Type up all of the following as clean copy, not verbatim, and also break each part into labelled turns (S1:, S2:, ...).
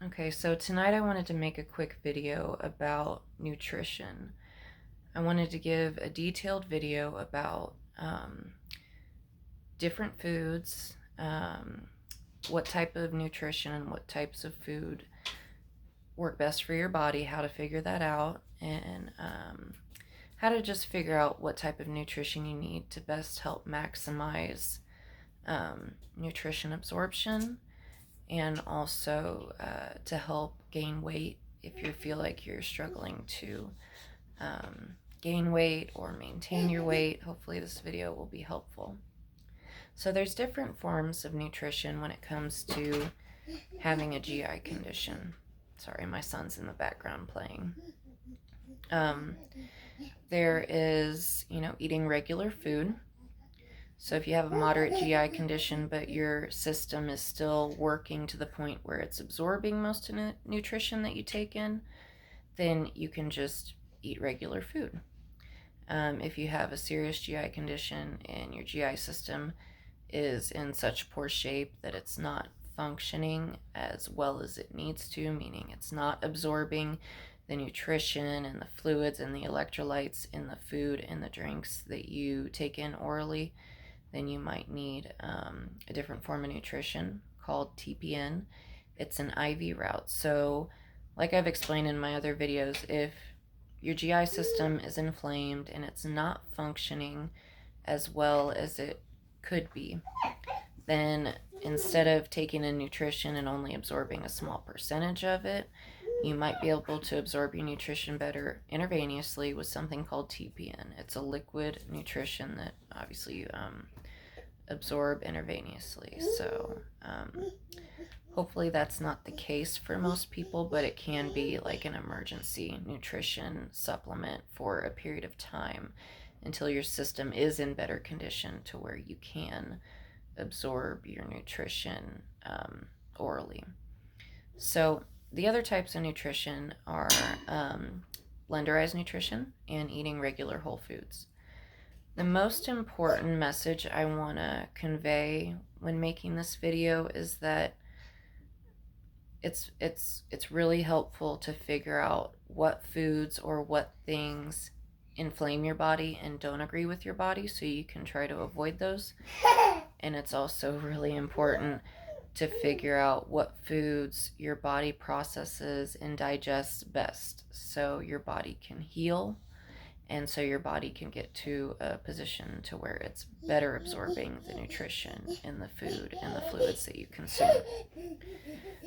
S1: Okay, so tonight I wanted to make a quick video about nutrition. I wanted to give a detailed video about different foods, what type of nutrition and what types of food work best for your body, how to figure that out, and how to just figure out what type of nutrition you need to best help maximize nutrition absorption, and also to help gain weight if you feel like you're struggling to gain weight or maintain your weight. Hopefully this video will be helpful. So there's different forms of nutrition when it comes to having a GI condition. Sorry, my son's in the background playing. Um, there is, eating regular food. So if you have a moderate GI condition, but your system is still working to the point where it's absorbing most of the nutrition that you take in, then you can just eat regular food. If you have a serious GI condition and your GI system is in such poor shape that it's not functioning as well as it needs to, meaning it's not absorbing the nutrition and the fluids and the electrolytes in the food and the drinks that you take in orally, then you might need a different form of nutrition called TPN. It's an IV route. So, like I've explained in my other videos, if your GI system is inflamed and it's not functioning as well as it could be, then instead of taking in nutrition and only absorbing a small percentage of it, you might be able to absorb your nutrition better intravenously with something called TPN. It's a liquid nutrition that obviously you absorb intravenously. So hopefully that's not the case for most people, but it can be like an emergency nutrition supplement for a period of time until your system is in better condition to where you can absorb your nutrition orally. So the other types of nutrition are blenderized nutrition and eating regular whole foods. The most important message I want to convey when making this video is that it's really helpful to figure out what foods or what things inflame your body and don't agree with your body, so you can try to avoid those. And it's also really important to figure out what foods your body processes and digests best so your body can heal and so your body can get to a position to where it's better absorbing the nutrition in the food and the fluids that you consume.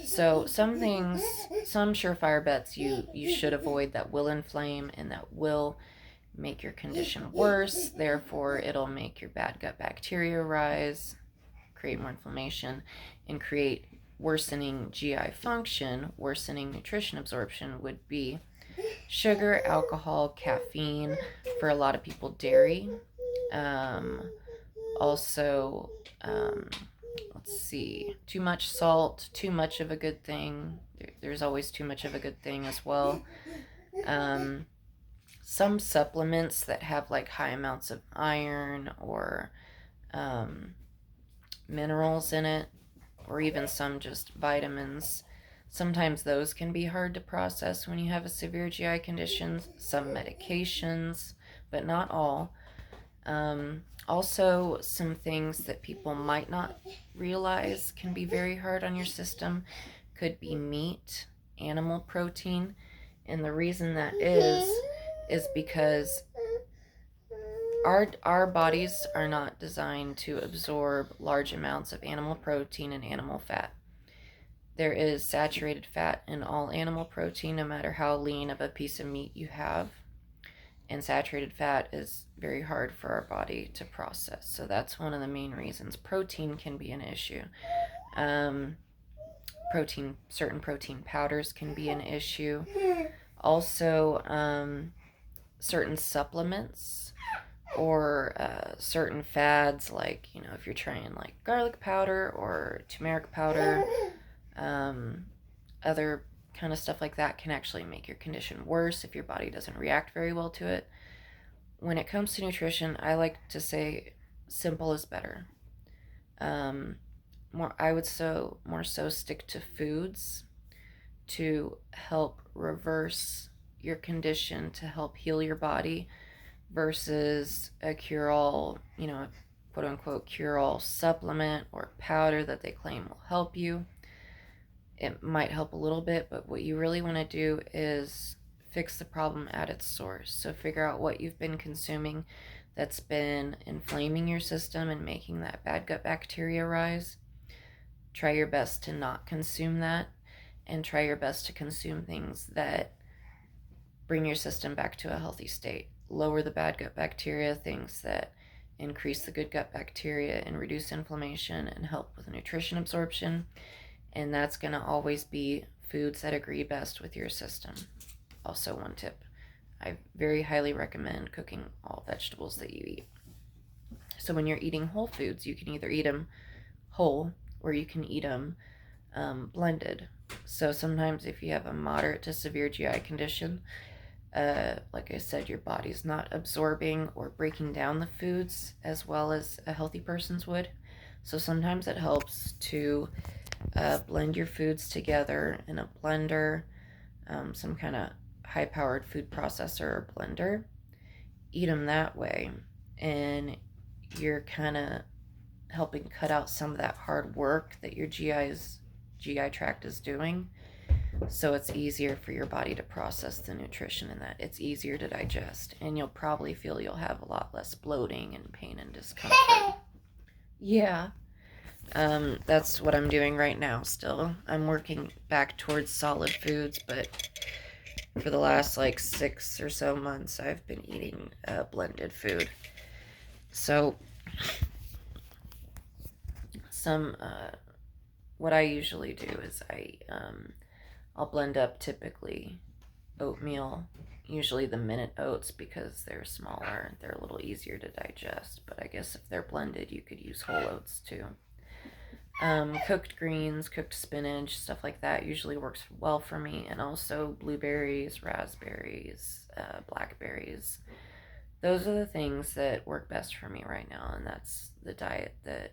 S1: So some things, some surefire bets you should avoid that will inflame and that will make your condition worse. Therefore, it'll make your bad gut bacteria rise, create more inflammation, and create worsening GI function. Worsening nutrition absorption would be sugar, alcohol, caffeine, for a lot of people, dairy. Also, let's see, too much salt, too much of a good thing. There's always too much of a good thing as well. Some supplements that have like high amounts of iron or minerals in it, or even some just vitamins. Sometimes those can be hard to process when you have a severe GI condition. Some medications, but not all. Also, some things that people might not realize can be very hard on your system could be meat, animal protein. And the reason that is because our bodies are not designed to absorb large amounts of animal protein and animal fat. There is saturated fat in all animal protein, no matter how lean of a piece of meat you have. And saturated fat is very hard for our body to process. So that's one of the main reasons. Protein can be an issue. Certain protein powders can be an issue. Also, certain supplements or certain fads, like, if you're trying like garlic powder or turmeric powder, other kind of stuff like that can actually make your condition worse if your body doesn't react very well to it. When it comes to nutrition, I like to say simple is better. I would more so stick to foods. to help reverse your condition, to help heal your body, versus a cure-all, quote unquote cure-all supplement or powder that they claim will help you. It might help a little bit, but what you really want to do is fix the problem at its source. So figure out what you've been consuming that's been inflaming your system and making that bad gut bacteria rise. Try your best to not consume that, and try your best to consume things that bring your system back to a healthy state. Lower the bad gut bacteria, things that increase the good gut bacteria and reduce inflammation and help with nutrition absorption. And that's going to always be foods that agree best with your system. Also, one tip, I very highly recommend cooking all vegetables that you eat. So when you're eating whole foods, you can either eat them whole or you can eat them blended. So sometimes if you have a moderate to severe GI condition, like I said, your body's not absorbing or breaking down the foods as well as a healthy person's would. So sometimes it helps to blend your foods together in a blender, some kind of high-powered food processor or blender. Eat them that way, and you're kind of helping cut out some of that hard work that your GI tract is doing. So it's easier for your body to process the nutrition in that. It's easier to digest, and you'll probably feel you'll have a lot less bloating and pain and discomfort. Yeah, that's what I'm doing right now still. I'm working back towards solid foods, but for the last 6 or so months, I've been eating blended food. So what I usually do is I'll blend up typically oatmeal, usually the minute oats, because they're smaller, they're a little easier to digest, but I guess if they're blended, you could use whole oats too. Cooked greens, cooked spinach, stuff like that usually works well for me, and also blueberries, raspberries, blackberries. Those are the things that work best for me right now, and that's the diet that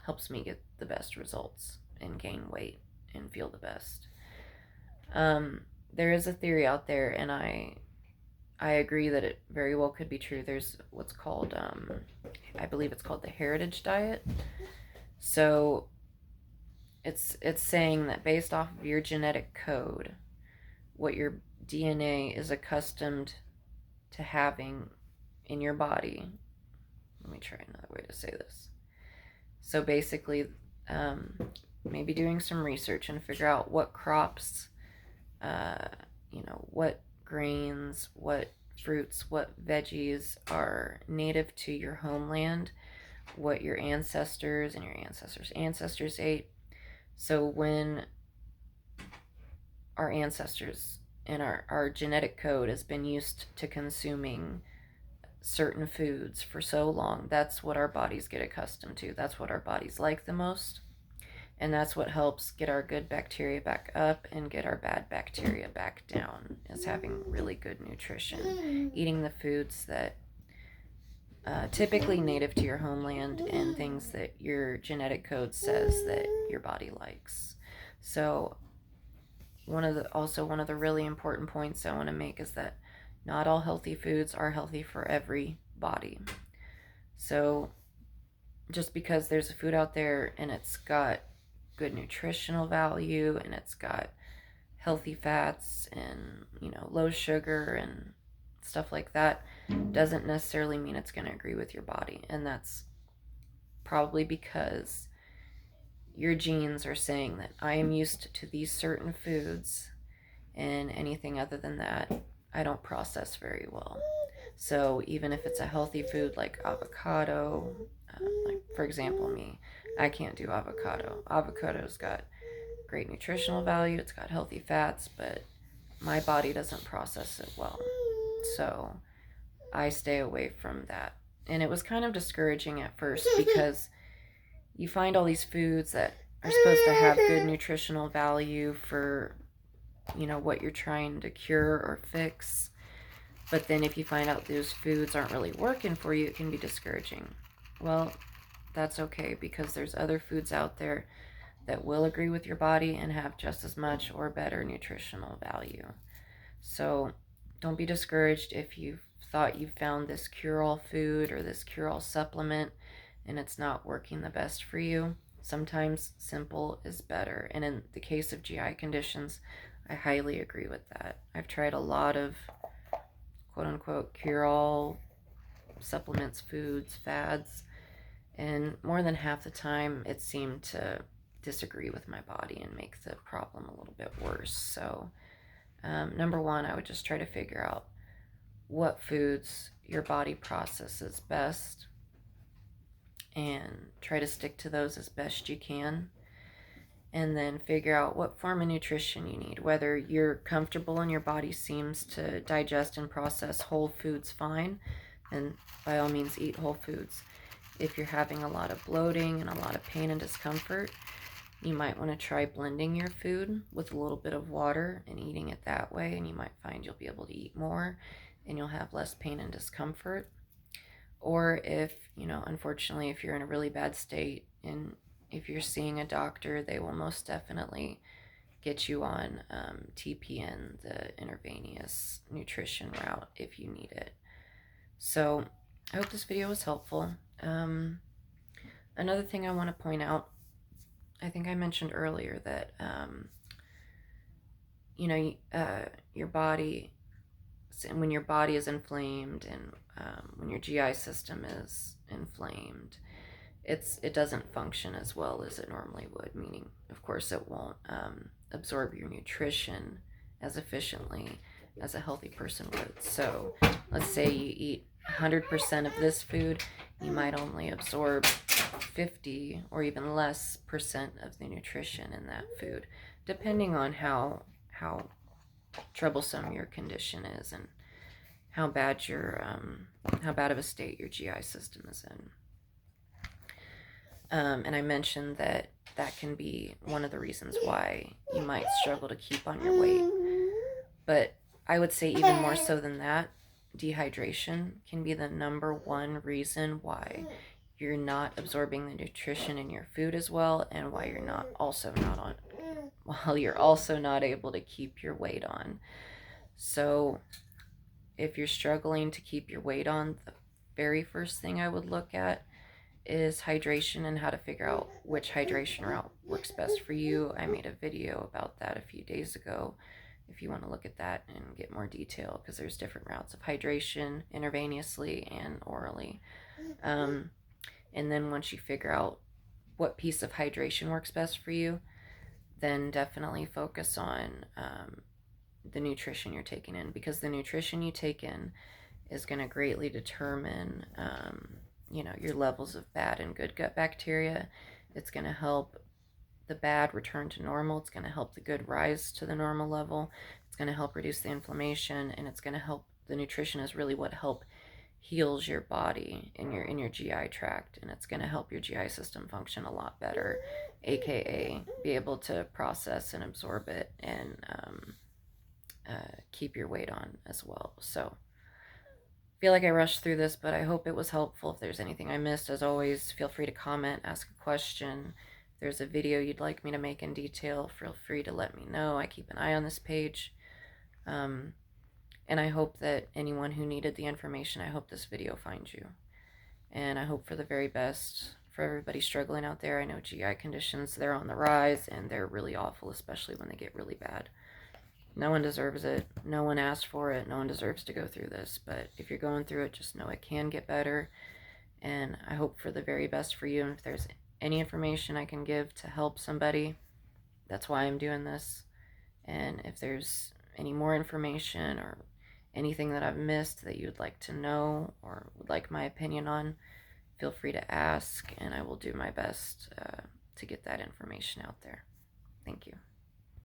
S1: helps me get the best results and gain weight and feel the best. There is a theory out there, and I agree that it very well could be true. There's what's called, I believe it's called the heritage diet. So it's saying that based off of your genetic code, what your DNA is accustomed to having in your body. Let me try another way to say this. So basically, maybe doing some research and figure out what crops, what grains, what fruits, what veggies are native to your homeland, what your ancestors and your ancestors ate. So when our ancestors and our genetic code has been used to consuming certain foods for so long, that's what our bodies get accustomed to. That's what our bodies like the most. And that's what helps get our good bacteria back up and get our bad bacteria back down, is having really good nutrition. Eating the foods that typically native to your homeland and things that your genetic code says that your body likes. So one of the really important points I want to make is that not all healthy foods are healthy for every body. So just because there's a food out there and it's got good nutritional value and it's got healthy fats and low sugar and stuff like that, doesn't necessarily mean it's going to agree with your body. And that's probably because your genes are saying that I am used to these certain foods, and anything other than that I don't process very well. So even if it's a healthy food like avocado, like for example me, I can't do avocado. Avocado's got great nutritional value, it's got healthy fats, but my body doesn't process it well. So I stay away from that. And it was kind of discouraging at first because you find all these foods that are supposed to have good nutritional value for, what you're trying to cure or fix. But then if you find out those foods aren't really working for you, it can be discouraging. Well, that's okay, because there's other foods out there that will agree with your body and have just as much or better nutritional value. So don't be discouraged if you thought you found this cure-all food or this cure-all supplement and it's not working the best for you. Sometimes simple is better. And in the case of GI conditions, I highly agree with that. I've tried a lot of quote unquote cure-all supplements, foods, fads, and more than half the time it seemed to disagree with my body and make the problem a little bit worse. So number one, I would just try to figure out what foods your body processes best and try to stick to those as best you can. And then figure out what form of nutrition you need, whether you're comfortable and your body seems to digest and process whole foods fine, then by all means eat whole foods. If you're having a lot of bloating and a lot of pain and discomfort, you might want to try blending your food with a little bit of water and eating it that way, and you might find you'll be able to eat more and you'll have less pain and discomfort. Or if, unfortunately, if you're in a really bad state and if you're seeing a doctor, they will most definitely get you on TPN, the intravenous nutrition route, if you need it. So I hope this video was helpful. Another thing I want to point out, I think I mentioned earlier that, your body, when your body is inflamed and when your GI system is inflamed, it doesn't function as well as it normally would, meaning, of course, it won't absorb your nutrition as efficiently as a healthy person would. So let's say you eat 100% of this food, you might only absorb 50 or even less percent of the nutrition in that food, depending on how troublesome your condition is and how bad of a state your GI system is in. And I mentioned that can be one of the reasons why you might struggle to keep on your weight. But I would say even more so than that, dehydration can be the number one reason why you're not absorbing the nutrition in your food as well, and why you're also not able to keep your weight on. So if you're struggling to keep your weight on, the very first thing I would look at is hydration and how to figure out which hydration route works best for you. I made a video about that a few days ago if you want to look at that and get more detail, because there's different routes of hydration intravenously and orally. And then once you figure out what piece of hydration works best for you, then definitely focus on the nutrition you're taking in, because the nutrition you take in is going to greatly determine your levels of bad and good gut bacteria. It's going to help the bad return to normal. It's going to help the good rise to the normal level. It's going to help reduce the inflammation, and it's going to help. The nutrition is really what heals your body in your GI tract, and it's going to help your GI system function a lot better, aka be able to process and absorb it and keep your weight on as well. So I feel like I rushed through this, but I hope it was helpful. If there's anything I missed, as always, feel free to comment, ask a question. If there's a video you'd like me to make in detail, feel free to let me know. I keep an eye on this page. And I hope that anyone who needed the information, I hope this video finds you. And I hope for the very best for everybody struggling out there. I know GI conditions, they're on the rise, and they're really awful, especially when they get really bad. No one deserves it. No one asked for it. No one deserves to go through this. But if you're going through it, just know it can get better. And I hope for the very best for you. And if there's any information I can give to help somebody, that's why I'm doing this. And if there's any more information or anything that I've missed that you'd like to know or would like my opinion on, feel free to ask, and I will do my best to get that information out there. Thank you.